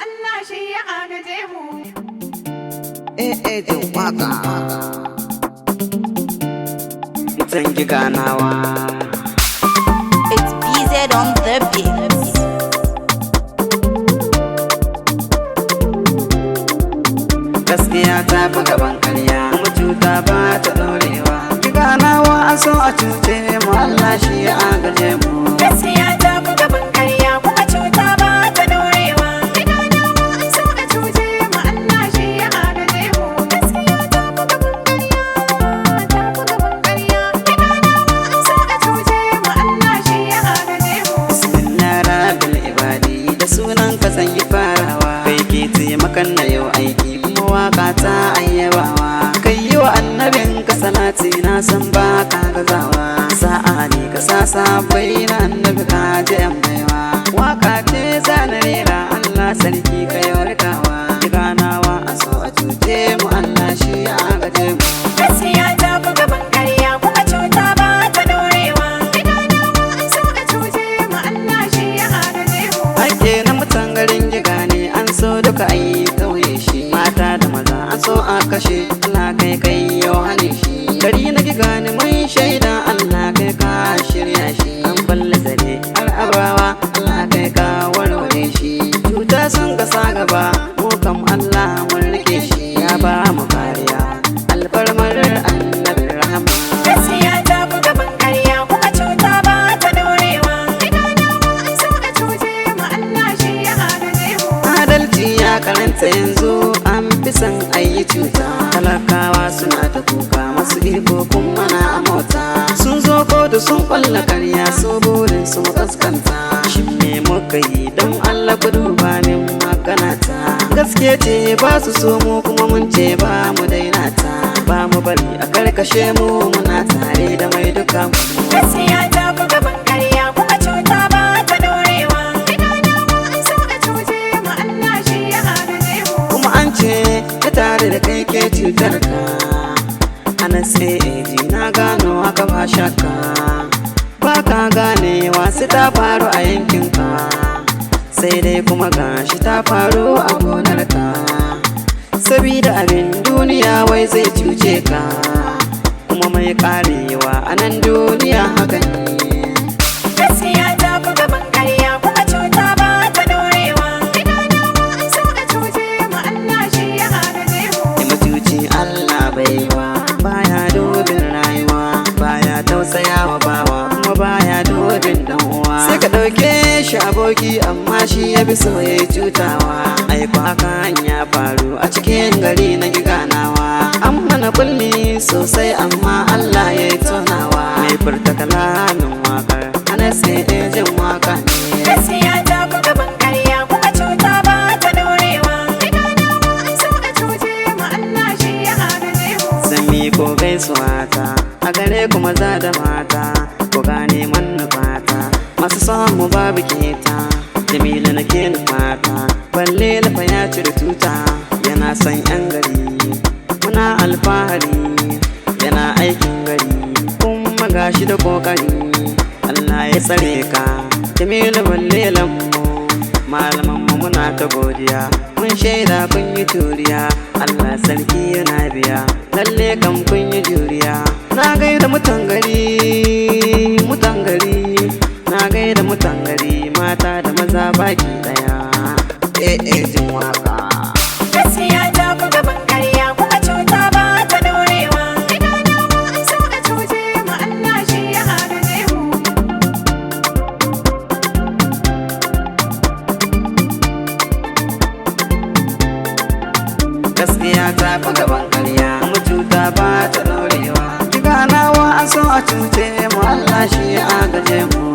Allah shi ya agaje mu. Jin waka mutan ganawa. It's BZ on the beat. Gaskiya ta fi gaban karya, kuma cuta ba ta ɗorewa. Ganawa an so a cuce mu, Allah shi ya agaje mu. Gaskiya ta fi gaban karya, kuma cuta ba ta ɗorewa. Ganawa an so a cuce mu, Allah shi ya agaje mu. Gaskiya ta fi gaban karya, ta fi gaban karya. Ganawa an so a cuce mu, Allah shi ya agaje mu. Bismillah rabbil ibadi, da sunan ka zan yi farawa. Kai ke taimakan na yau aiki, kuma waka ta ayyabawa. Kai yi wa annabin ka salati, na san ba ka gazawa. Sa'a ne ka sa sabai na annabi ka ji yan baiwa. Waka ce zana rera, Allah sarki ka yi warkawa. Ganawa an so a cuce mu, Allah shi ya agaje mu. Gaskiya ta fi gaban karya, kuma cuta ba ta ɗorewa. Ganawa an so a cuce mu, Allah shi ya agaje mu. Ake na mutan garin jiga ne, an so duka ayi tauye shi. Mata da maza an so a kashe, Allah kai kai yau hane shi. Gari na giga ne mun shaida, Allah kai ka shirya shi. An balle zare har abawa, Allah kai ka warware shi. Cuta sun gasa gaba, mu kam Allah mun rike shi. Ya ba mu kariya, alfarmar annabin rahama. Gaskiya ta fi gaban karya, kuma cuta ba ta ɗorewa. Ganawa an so a cuce mu, Allah shi ya agaje mu. Adalci ya karanta yanzu, an fi son ayi cuta. Talakawa suna ta kuka, masu iko kun mana a mota. Sun zo kotu sun kwalla karya, so burin su kaskanta. Shin me muka yi don Allah ku duba min magana ta. Gaske ce ba su so mu, kuma mun ce ba mu daina ta. Ba mu bari a karkashe mu, muna tare da mai duka mu. Gaskiya ta fi gaban karya, kuma cuta ba ta ɗorewa. Ganawa an so a cuce mu, Allah shi ya agaje mu. Kuma an ce ta tare da kai ke cutar ka. Ana sai na gano haka ba shakka. Ba ka gane wasu ta faru a yankinka, sai dai kuma gashi ta faru a gonarka. Sabida abin duniya wai zai cuce ka, kuma mai karewa a nan duniya haka ne. Gaskiya ta fi gaban karya, kuma cuta ba ta ɗorewa. Ganawa an so a cuce mu, Allah shi ya agaje mu. Mutuci Allah baiwa, baya dubin rayuwa, baya tausayawa bawa, kuma baya dubin dan uwa. Sai ka ɗauke shi aboki, amma shi ya bi so ya yi cutawa. Aiko hakan ya faru a cikin gari na ganawa. An mana kulli sosai, amma Allah ya yi tonawa. Mai furta kalamin wakar, ana sai jin waka ne. Gaskiya ta fi gaban karya, kuma cuta ba ta ɗorewa. Ganawa an so a cuce mu, Allah shi ya agaje mu. Zan miko gaisuwa ta a gare ku maza da mata, ku gane manufata. Masu son mu babu keta, Jamilu na ke nufata. Balle lafa ya cire tuta, yana son yan gari. Muna alfahari, yana aikin gari, kuma gashi da kokari. Allah ya tsare ka, Jamilu balle lammu. Malaman mu muna ta godiya, mun shaida kun yi turiya. Allah sarki yana biya, lalle kan kun yi juriya. Na gaida mutan gari, mutan gari. Na gaida mutan gari, mata da maza baki daya. Jin waka. Gaskiya ta fi gaban karya, kuma cuta ba ta ɗorewa. Ganawa an so a cuce mu, Allah shi ya agaje mu. Gaskiya ta fi gaban karya, kuma cuta ba ta ɗorewa. Ganawa an so a cuce mu, Allah shi ya agaje mu.